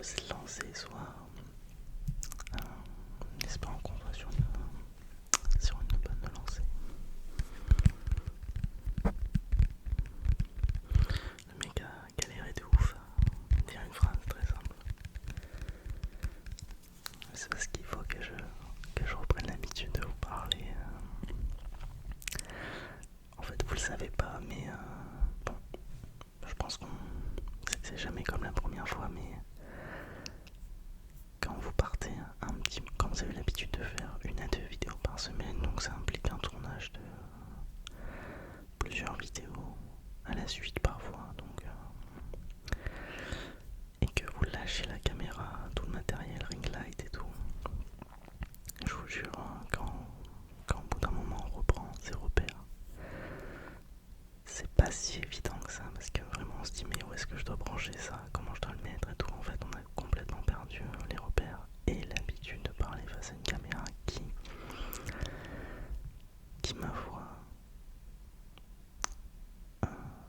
peut se lancer, soit en espérant qu'on soit sur une bonne lancée. Le mec a galéré de ouf à dire une phrase très simple. C'est parce qu'il faut que je reprenne l'habitude de vous parler. En fait, vous le savez pas, mais bon, je pense qu'on c'est jamais comme la première fois, mais quand vous partez quand vous avez l'habitude de faire 1 à 2 vidéos par semaine, donc ça implique un tournage de plusieurs vidéos à la suite parfois, donc et que vous lâchez la caméra, tout le matériel, ring light et tout, je vous jure, quand au bout d'un moment on reprend ses repères, c'est pas si évident que ça, parce que vraiment on se dit mais où est-ce que je dois brancher ça, comment je dois le mettre et tout. En fait on a complètement perdu les repères et l'habitude de parler face à une caméra qui ma foi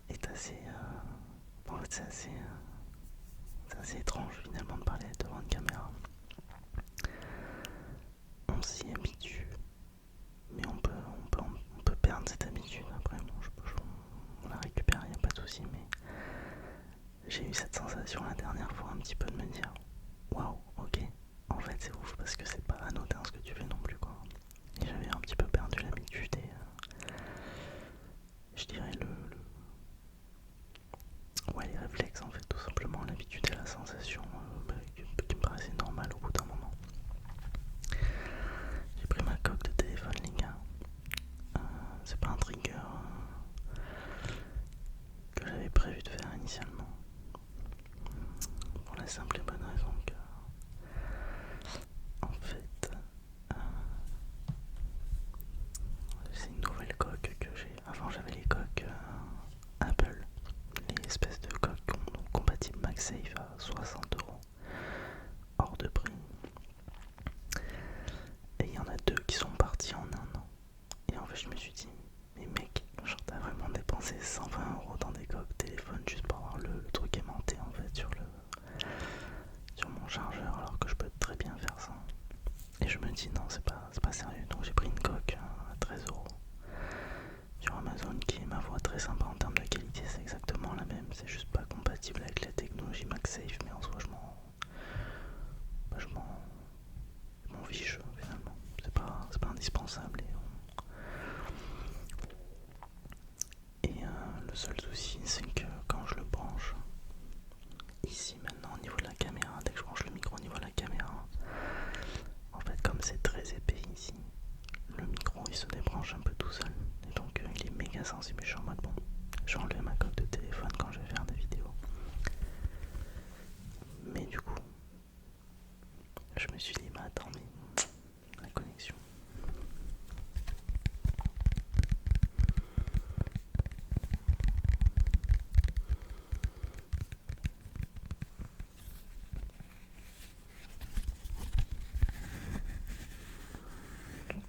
est assez en fait c'est assez étrange finalement de parler devant une caméra. On s'y habitue, mais on peut perdre cette habitude après. Bon, on la récupère, il n'y a pas de souci, mais j'ai eu cette sensation la dernière fois un petit peu de me dire waouh, ok, en fait c'est ouf parce que c'est pas anodin ce que tu fais non plus quoi. Et j'avais un petit peu perdu l'habitude et je dirais ouais, les réflexes en fait, tout simplement l'habitude et la sensation qui me paraissait normale au bout d'un moment. J'ai pris ma coque de téléphone les gars. C'est pas un trigger que j'avais prévu de faire initialement. Pour la simple et bonne raison que en fait c'est une nouvelle coque que j'ai. Avant j'avais les coques Apple, les espèces de coques compatibles MagSafe à 60 € hors de prix. Et il y en a 2 qui sont partis en 1 an. Et en fait je me suis dit mais mec, genre t'as vraiment dépensé 120 € dans des coques téléphone juste pour avoir le truc aimanté en fait sur mon chargeur, alors que je peux très bien faire ça. Et je me dis non, c'est pas sérieux. Donc j'ai pris une coque à 13 € sur Amazon qui est ma foi très sympa en termes de qualité, c'est exactement la même, c'est juste pas compatible avec la technologie MagSafe, mais en soi je m'en fiche finalement. C'est pas indispensable. Et le seul souci c'est que quand je le branche ici maintenant au niveau de la caméra, dès que je branche le micro au niveau de la caméra, en fait comme c'est très épais ici, le micro il se débranche un peu tout seul et donc il est méga sensible. Je suis en mode bon, je vais enlever ma coque de téléphone quand je vais faire des vidéos. Mais du coup je me suis dit mais attends, mais la connexion.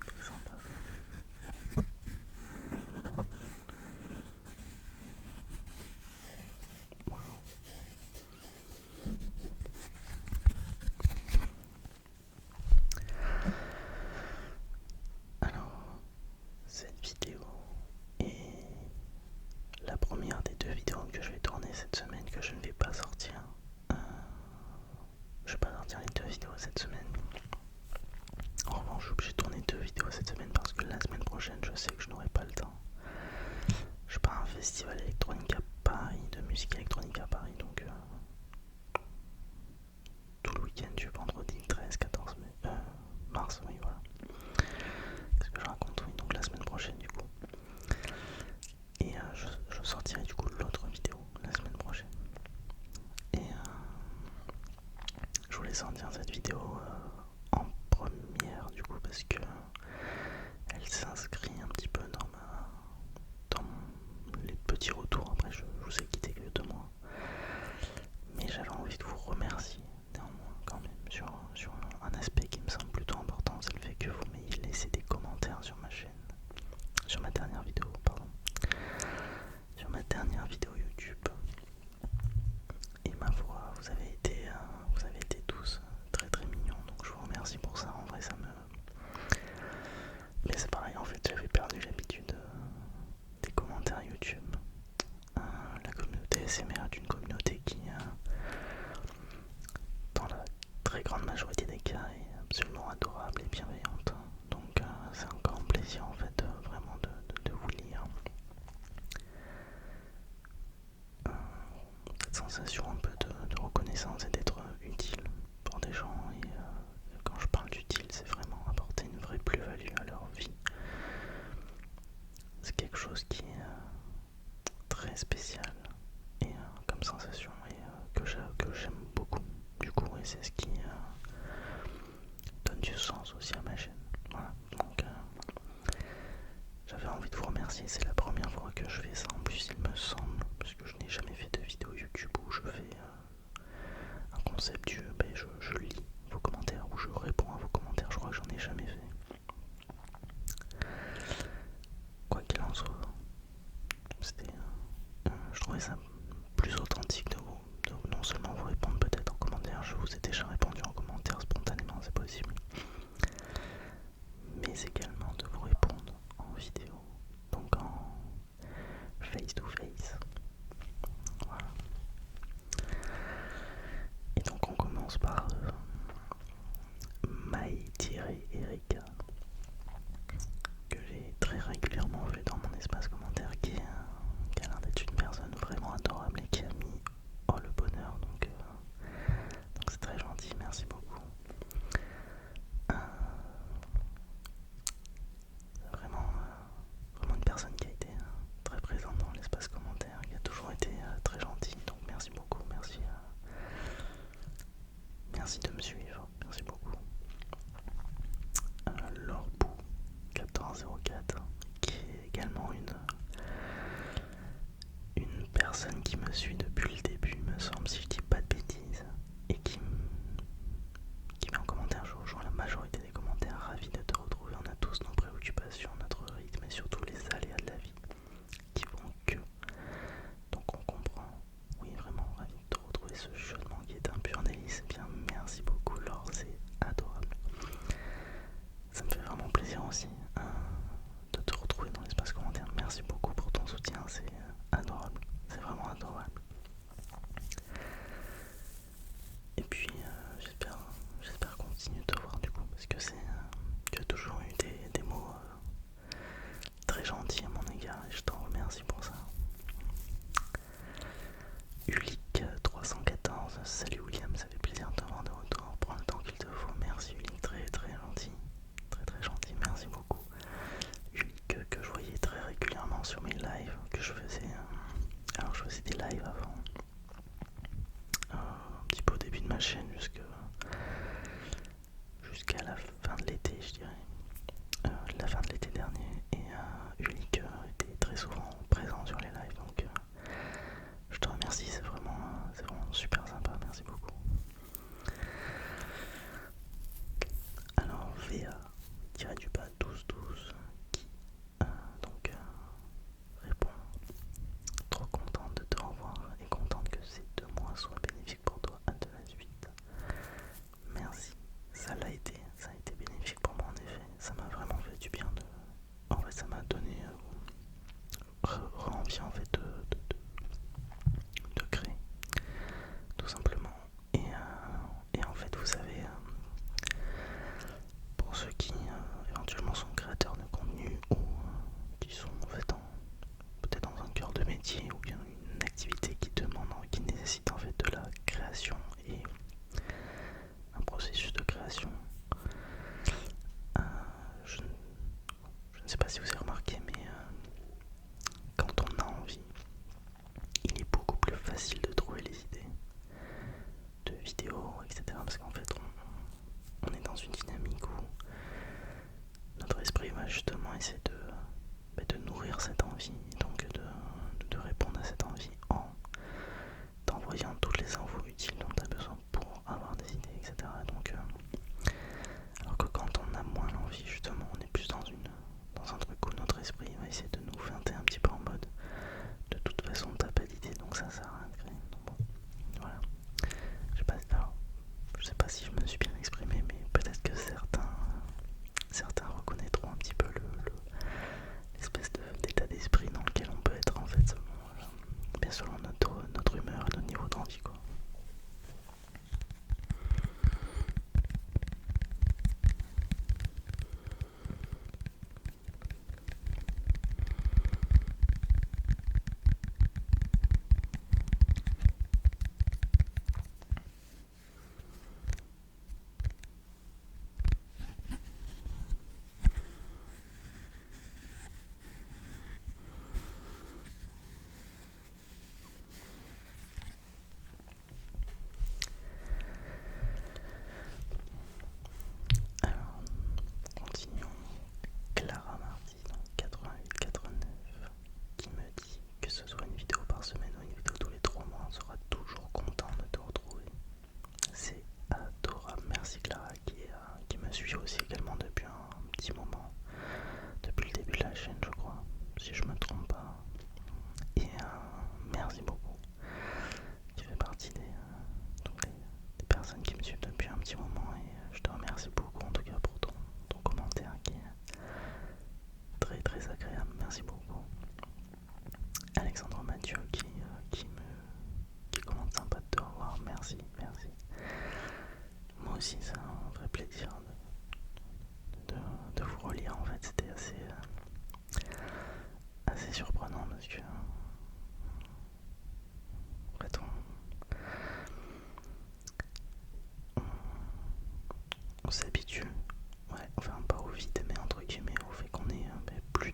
C'est sympa. Wow. Alors cette vidéo est la première des 2 vidéos que je vais tourner cette semaine que je ne vais pas sortir. Je vais pas sortir les 2 vidéos cette semaine. En revanche, je suis obligé de tourner 2 vidéos cette semaine parce que la semaine prochaine, je sais que je n'aurai pas le temps. Je pars à un festival électronique à Paris, de musique électronique à Paris, donc tout le week-end du vendredi 13-14 mars, oui voilà. Qu'est-ce que je raconte? Oui, donc la semaine prochaine du coup. Et je sortirai du coup l'autre vidéo la semaine prochaine. Et je voulais sortir cette vidéo en première du coup parce que elle s'inscrit un petit peu dans les petits retours. Après je vous ai quitté que 2 mois, mais j'avais envie de vous remercier néanmoins quand même sur un aspect qui me semble plutôt important, c'est le fait que vous m'ayez laissé des commentaires sur ma chaîne, sur ma dernière vidéo pardon, sur ma dernière vidéo YouTube. Et ma foi, vous avez grande majorité des cas est absolument adorable et bienveillante. Donc c'est encore un plaisir en fait vraiment de vous lire. Cette sensation un peu de reconnaissance et d'être utile pour des gens. Et quand je parle d'utile, c'est vraiment apporter une vraie plus-value à leur vie. C'est quelque chose qui est très spécial et comme sensation et que j'aime beaucoup du coup, et c'est ce qui donne du sens aussi à ma chaîne. Voilà, donc j'avais envie de vous remercier, c'est la première fois que je fais ça en plus il me semble, parce que je n'ai jamais fait de vidéo YouTube où je fais un concept du je lis vos commentaires ou je réponds à vos commentaires, je crois que j'en ai jamais fait. Quoi qu'il en soit, c'était je trouvais ça plus authentique de non seulement vous répondre peut-être en commentaire, je vous ai déjà répondu en commentaire spontanément, c'est possible, mais également de vous répondre en vidéo, donc en face to face. Voilà. Et donc on commence par Maï-Erika, que j'ai très régulièrement vu dans mon espace commentaire, qui a l'air d'être une personne vraiment adorable et qui a mis le bonheur, donc c'est très gentil, merci beaucoup. Vraiment, vraiment une personne qui a été très présente dans l'espace commentaire, qui a toujours été très gentille, donc merci beaucoup, merci de me suivre, merci beaucoup. Lorbou 1404, qui est également une personne qui me suit depuis le début, me semble, si je dis pas de bêtises, et qui met en commentaire, je rejoins la majorité des commentaires, ravi de te retrouver, on a tous nos préoccupations, notre rythme et surtout les aléas de la vie qui font que, donc on comprend, oui vraiment ravi de te retrouver, ce chuchotement qui est un pur délice, eh bien merci beaucoup Laure, c'est adorable. Ça me fait vraiment plaisir aussi de te retrouver dans l'espace commentaire. Merci beaucoup pour ton soutien, c'est adorable, c'est vraiment adorable. Et puis j'espère continuer de te voir du coup, parce que tu as toujours eu des mots très gentils à mon égard et je t'en remercie pour ça. Ulic 314, salut William, ça fait plaisir de te voir de retour, prends le temps qu'il te faut, merci Ulic, très très gentil, très gentil, merci beaucoup. Ulic que je voyais très régulièrement sur mes lives, que je faisais, alors je faisais des lives avant, un petit peu au début de ma chaîne jusqu'à la fin de l'été je dirais, la fin de l'été dernier, et Ulic était très souvent présent sur les lives, donc je te remercie, c'est vraiment super sympa, merci beaucoup. Alors VA, tiré du bas 1212, qui répond: trop contente de te revoir et contente que ces 2 mois soient bénéfiques pour toi, à de la suite. aussi, c'est un vrai plaisir de vous relire. En fait, c'était assez surprenant parce que en fait, on s'habitue, ouais, enfin pas au vide, mais entre guillemets au fait qu'on ait plus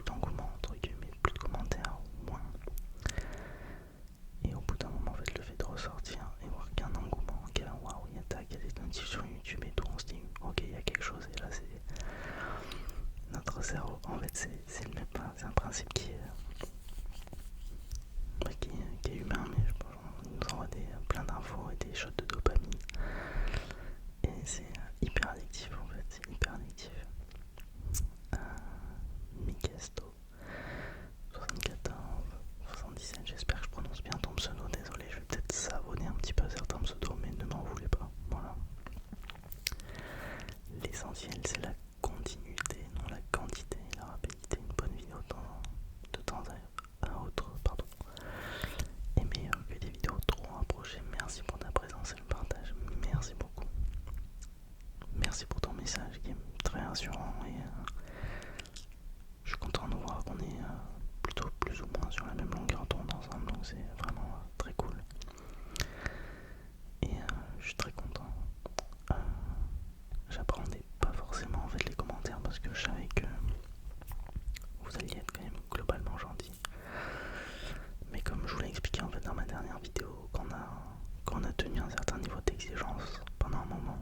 d'engouement entre guillemets, plus de commentaires ou moins. Et au bout d'un moment, en fait, le fait de ressortir et voir qu'il y a un engouement, qu'il y a waouh, il y a des notifs sur YouTube et tout, on se dit ok, il y a quelque chose. Et là, c'est notre cerveau. En fait, c'est le même, c'est un principe qui est humain, mais je pense qu'il nous envoie plein d'infos et des shots de dopamine. Et c'est hyper addictif en fait, c'est hyper addictif. Mikesto 74 77, j'espère que je prononce bien ton pseudo, désolé, je vais peut-être savonner un petit peu certains pseudos, mais ne m'en voulez pas. Voilà. L'essentiel c'est la continuité, non la quantité, la rapidité. Une bonne vidéo de temps à autre, pardon, est meilleure que des vidéos trop rapprochées. Merci pour ta présence et le partage, merci beaucoup. Merci pour ton message qui est très rassurant et je suis content de voir qu'on est plutôt plus ou moins sur la même longueur d'onde ensemble, donc c'est vraiment très cool. Et je suis très content. J'appréhendais pas forcément en fait les commentaires parce que je savais que vous alliez être quand même globalement gentil. Mais comme je vous l'ai expliqué en fait dans ma dernière vidéo, quand on a tenu un certain niveau d'exigence pendant un moment,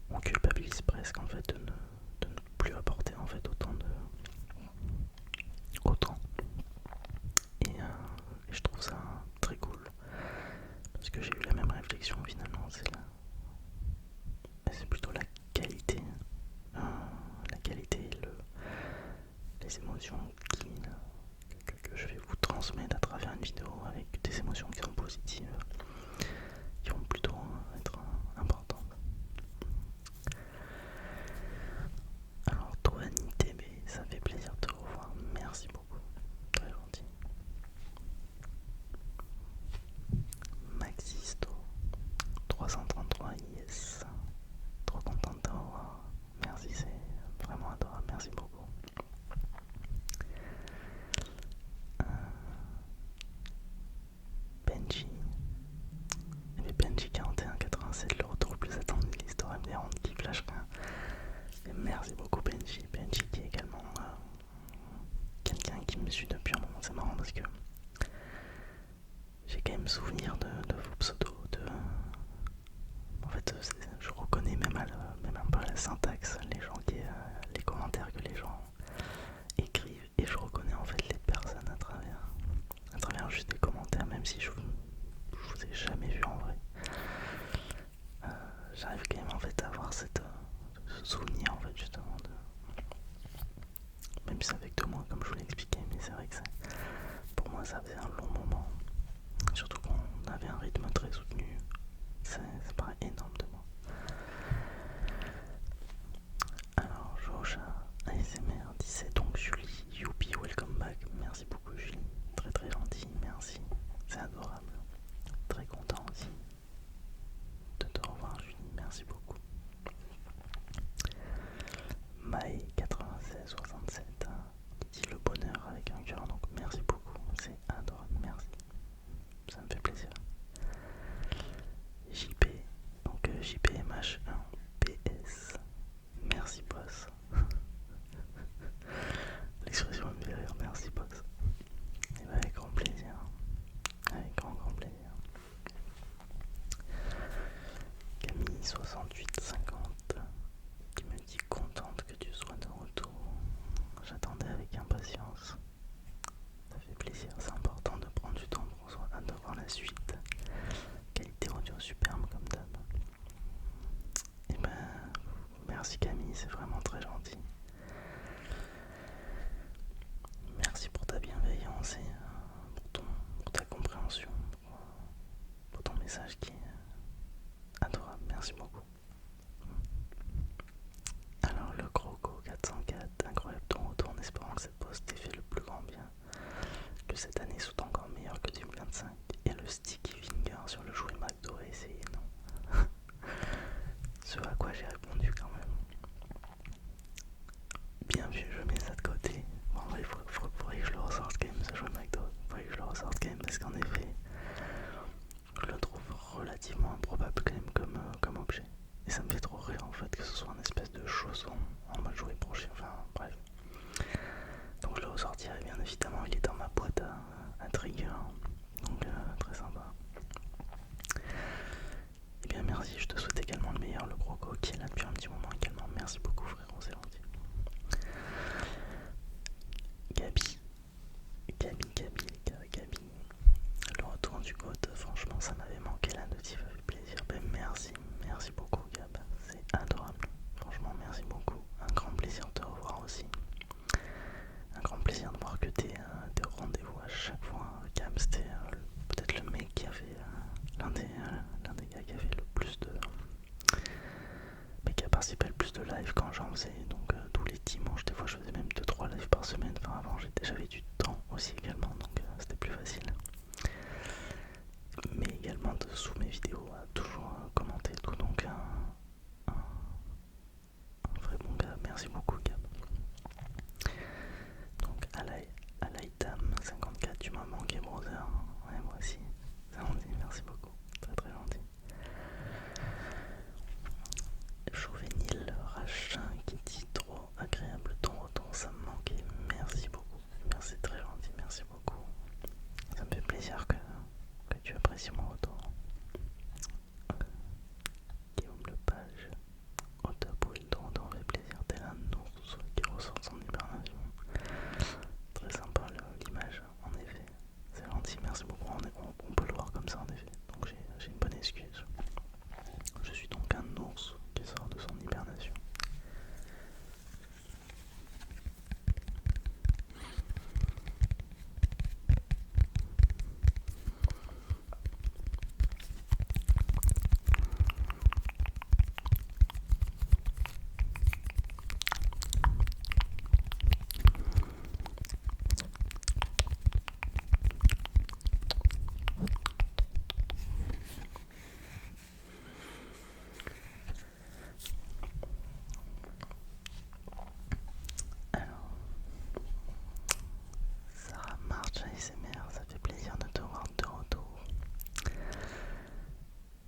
on culpabilise presque en fait de ne plus apporter en fait autant. Et je trouve ça très cool parce que j'ai eu la même réflexion finalement. C'est plutôt la qualité, et les émotions que je vais vous transmettre à travers une vidéo avec des émotions qui sont positives, qui vont plutôt être importantes. Alors toi NITB, ça fait plaisir de te revoir, merci beaucoup, très gentil. Maxisto 333, yes, trop content de te revoir, merci, c'est vraiment adorable, merci beaucoup. Benji, il y avait Benji 4187, le retour le plus attendu de l'histoire MD qui flash rien. Et merci beaucoup Benji qui est également quelqu'un qui me suit depuis un moment. C'est marrant parce que j'ai quand même souvenir de vos pseudos, en fait je reconnais même un peu la syntaxe, les commentaires que les gens écrivent, et je reconnais en fait les personnes à travers juste des commentaires, même si je vous ai jamais vu en vrai. J'arrive quand même en fait à avoir ce souvenir en fait justement même si ça fait que 2 mois comme je vous l'ai expliqué, mais c'est vrai que pour moi ça faisait un long moment, surtout qu'on avait un rythme très soutenu, ça paraît énorme de moi. Alors Joja ASMR 17, donc Julie, youpi, welcome back, merci beaucoup Julie, très très gentil, merci, c'est adorable, très content aussi de te revoir Julie, merci beaucoup. Mai 9667 qui dit le bonheur avec un cœur, donc merci beaucoup, c'est adorable, merci, ça me fait plaisir. JP, donc JPMH1PS, merci boss. L'expression me fait rire, merci boss. Et bah avec grand plaisir, avec grand plaisir. Camille 6850 qui me dit contente que tu sois de retour. J'attendais avec impatience. Ça fait plaisir, c'est important de prendre du temps pour soi, de voir la suite. Qualité audio superbe comme d'hab. Et ben merci Camille, c'est vraiment très gentil. Merci pour ta bienveillance et pour ta compréhension, pour ton message qui est adorable. Merci beaucoup. relativement improbable quand même comme objet. Et ça me fait trop rire en fait que ce soit une espèce de chausson en mode jouet broché, enfin bref. Donc je le ressortirai bien évidemment, il est dans ma boîte à trigger, donc très sympa. Et bien merci, je te souhaite également le meilleur, le Croco qui est là depuis un petit moment également. Merci beaucoup frérot, c'est gentil. Gabi, Gabi, le retour du code, franchement ça m'avait manqué, la notif fait plaisir. Ben merci beaucoup Gab, c'est adorable. Franchement merci beaucoup, un grand plaisir de te revoir aussi. Un grand plaisir de voir que t'es au rendez-vous à chaque fois. Gab c'était peut-être le mec qui avait l'un des gars qui avait le plus de... mais qui a participé le plus de live quand j'en faisais, donc tous les dimanches, des fois je faisais même 2-3 lives par semaine, enfin avant j'avais du temps aussi également, donc c'était plus facile. Mais également sous mes vidéos à toujours commenter tout, donc un vrai bon gars, merci beaucoup Gab. Donc Alaïtam 54, tu m'as manqué brother, ouais moi aussi, c'est gentil, merci beaucoup, très très gentil. Juvénile Rachin qui dit trop agréable ton retour, ça me manquait, merci beaucoup, merci très gentil, merci beaucoup. Ça me fait plaisir que tu apprécies mon retour. Guillaume Lepage, au top où il ton retour fait plaisir, tel un ours qui ressort de son hibernation. Très sympa l'image, en effet, c'est gentil, merci beaucoup, on peut le voir comme ça en effet, donc j'ai une bonne excuse. Je suis donc un ours qui sort de son hibernation. Sarah March ASMR, ça fait plaisir de te voir de retour.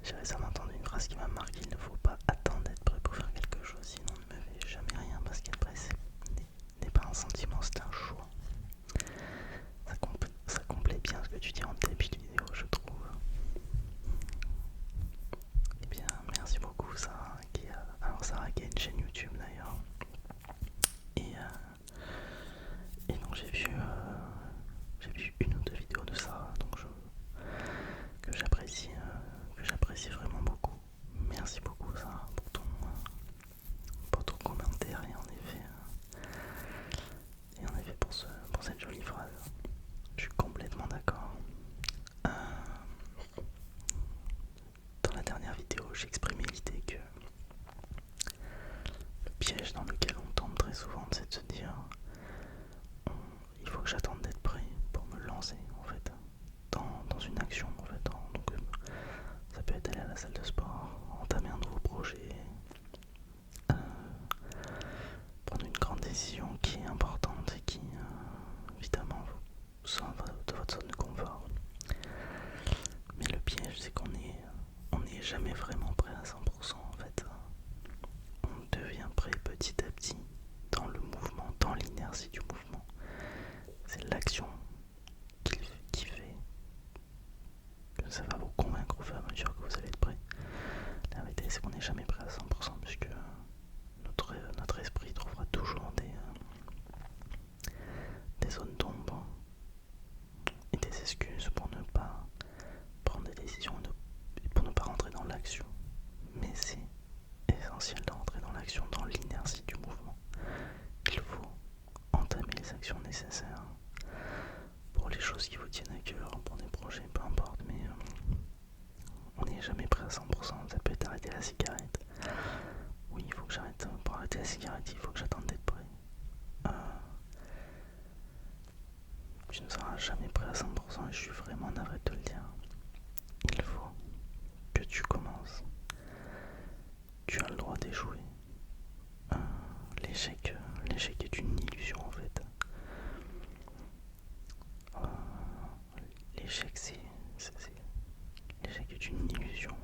J'ai récemment entendu une phrase qui m'a marqué: il ne faut pas attendre d'être prêt pour faire quelque chose, sinon on ne me fait jamais rien, parce qu'être prêt n'est pas un sentiment, c'est un choix. Ça complète bien ce que tu dis en début de vidéo, je trouve. Et bien, merci beaucoup Sarah, alors Sarah qui a une chaîne YouTube d'ailleurs. Et donc j'ai vu une ou deux vidéos de Sarah, donc que j'apprécie vraiment beaucoup. Merci beaucoup Sarah pour ton commentaire et en effet pour cette jolie phrase. Je suis complètement d'accord. Dans la dernière vidéo, j'ai exprimé l'idée que le piège dans lequel on tombe très souvent, c'est de se dire il faut que j'attende d'être prêt pour me lancer en fait dans une action en fait. Donc ça peut être aller à la salle de sport, entamer un nouveau projet, prendre une grande décision qui est importante et qui évidemment sort de votre zone de confort. Mais le piège, c'est qu'on n'est jamais vraiment prêt à 100% en fait. On devient prêt petit à petit dans le mouvement, dans l'inertie du mouvement. C'est l'action qui fait que ça va vous convaincre au fur et à mesure que vous allez être prêt. La vérité, c'est qu'on n'est jamais prêt à 100% puisque notre esprit trouvera toujours des zones d'ombre et des excuses pour ne pas prendre des décisions et pour ne pas rentrer dans l'action. Mais c'est essentiel de rentrer dans l'action, dans l'inertie du mouvement. Il faut entamer les actions nécessaires pour les choses qui vous tiennent à cœur, pour des projets, peu importe, mais on n'est jamais prêt à 100%. Ça peut être arrêter la cigarette. Oui, il faut que j'arrête. Pour arrêter la cigarette, il faut que j'attende d'être prêt. Tu ne seras jamais prêt à 100% et je suis vraiment navré de te le dire. Il faut que tu commences. Tu as le droit d'échouer. L'échec est une illusion en fait. L'échec est une illusion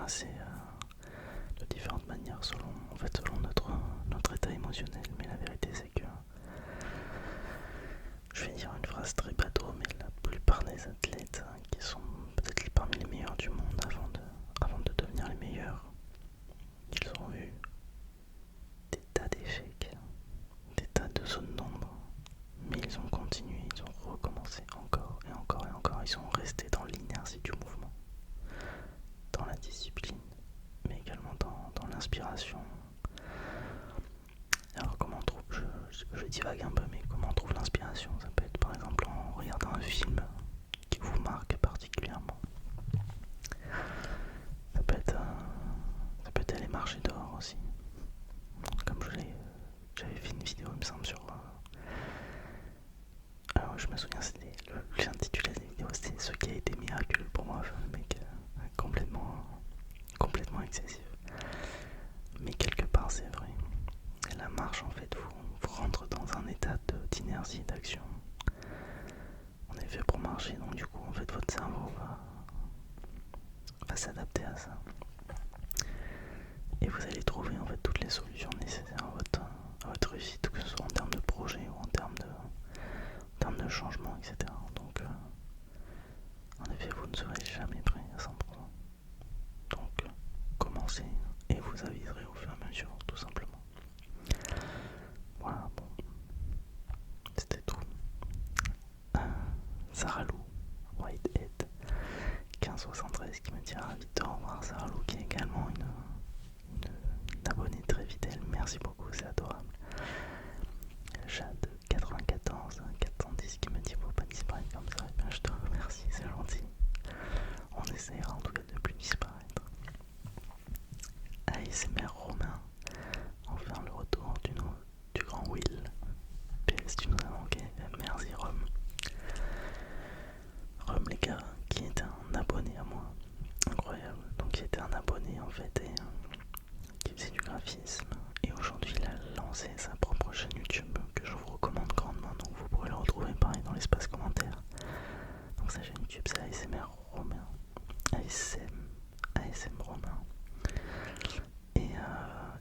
assez de différentes manières selon notre état émotionnel. Mais la vérité c'est que je vais dire une phrase très bateau, mais la plupart des athlètes qui sont peut-être parmi les meilleurs du monde avant de devenir les meilleurs, ils ont eu des tas d'échecs, des tas de zones d'ombre, mais ils ont continué, ils ont recommencé encore et encore et encore. Ils sont restés dans l'inertie du mouvement, dans la discipline, mais également dans l'inspiration. Alors comment on trouve, je divague un peu, mais comment on trouve l'inspiration? Ça peut être par exemple en regardant un film qui vous marque particulièrement. Ça peut être aller marcher dehors aussi. Comme j'avais fait une vidéo, il me semble, sur... alors je me souviens, j'ai intitulé la vidéo, c'était ce qui a été miraculeux pour moi, enfin, le mec complètement excessif. Mais quelque part c'est vrai. Et la marche en fait vous rentre dans un état d'inertie et d'action. On est fait pour marcher, donc du coup en fait votre cerveau va s'adapter à ça. Et vous allez trouver en fait toutes les solutions nécessaires à votre réussite, que ce soit en termes de projet ou en termes de changement, etc. Donc en effet vous ne serez jamais prêt à 100%. Donc commencez et vous aviserez au fur et à mesure, tout simplement. Voilà, bon, c'était tout. Sarah Lou Whitehead 1573 qui me dit ravi de te revoir. Sarah Lou qui est également une abonnée très fidèle, merci beaucoup, c'est adorable. Jade 94 410 qui me dit faut pas disparaître comme ça, et bien je te remercie, c'est gentil. On essaiera en tout cas de ne plus disparaître. ASMR Romain, enfin le retour du grand Will. PS, tu nous as manqué, merci Rome. Rome les gars, qui est un abonné à moi, incroyable, donc qui était un abonné en fait et qui faisait du graphisme, et aujourd'hui il a lancé sa propre chaîne YouTube que je vous recommande grandement, donc vous pourrez le retrouver pareil dans l'espace commentaire. Donc sa chaîne YouTube c'est ASMR Romain, ASM Romain, et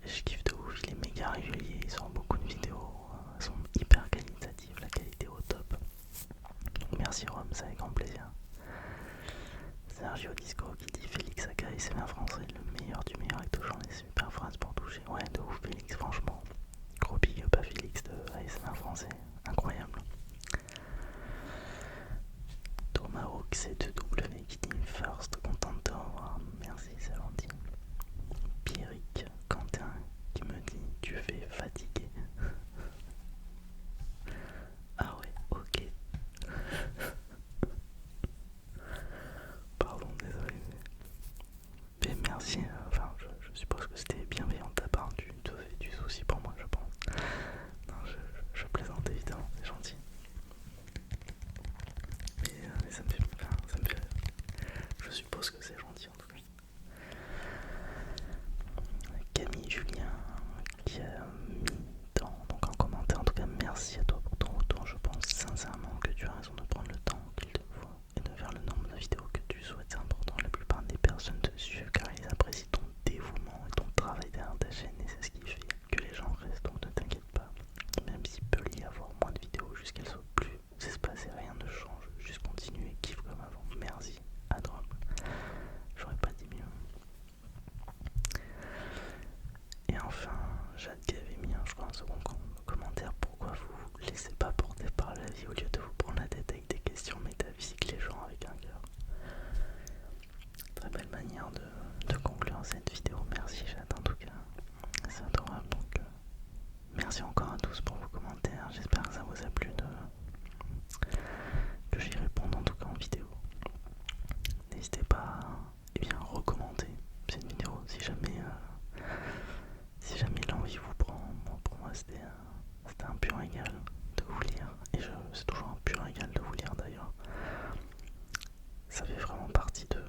je kiffe de ouf, il est méga régulier, il sort beaucoup de vidéos, elles sont hyper qualitatives, la qualité au top. Donc merci Rome, c'est avec grand plaisir. Sergio Disco qui dit Félix Aka ASMR français, le meilleur du meilleur, avec toujours les super phrases pour toucher. Ouais, de ouf Félix, franchement. Gros big up à Félix de ASMR français, incroyable. Tomahawk C2W qui dit First, content de te revoir, merci, c'est gentil. Pierrick Quentin qui me dit tu fais fatigué. Ah ouais, ok. Pardon, désolé. Mais merci, enfin je suppose que c'était bienveillant de ta part, tu te fais du souci pour moi je pense. Non, je plaisante évidemment, c'est gentil. Mais ça me fait rire. Je suppose que c'est gentil en tout cas. Camille Julien qui a mis donc en commentaire, en tout cas merci à toi pour ton retour. Je pense sincèrement que tu as raison de prendre le temps qu'il te faut et de faire le nombre de vidéos que tu souhaites, c'est important. La plupart des personnes te suivent car ils apprécient ton dévouement et ton travail derrière ta chaîne, et c'est ce qui fait que les gens restent, donc ne t'inquiète pas. Même s'il peut y avoir moins de vidéos, juste qu'elles soient plus espacées, rien ne change, juste continue et kiffe comme avant. Merci, adorable. J'aurais pas dit mieux. Et enfin, Jade qui avait mis je crois un second commentaire, pourquoi vous vous laissez pas porter par la vie au lieu de vous prendre la tête avec des questions métaphysiques, les gens avec un cœur. Très belle manière de conclure cette vidéo, merci Jade en tout cas, c'est adorable. Donc merci encore à tous pour vos commentaires, j'espère que ça vous a plu que j'y réponde en tout cas en vidéo. N'hésitez pas à recommander cette vidéo si jamais l'envie vous prend. Pour moi c'était un pur régal de vous lire, et c'est toujours un pur régal de vous lire d'ailleurs. Ça fait vraiment partie de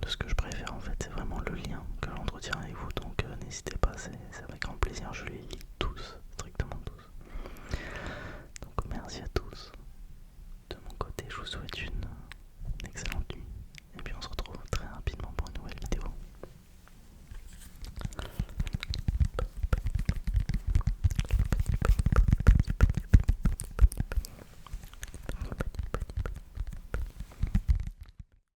ce que je préfère en fait, c'est vraiment le lien que j'entretiens avec vous, donc n'hésitez pas, c'est avec grand plaisir, je les lis tous, strictement tous. Donc merci à tous. De mon côté, je vous souhaite une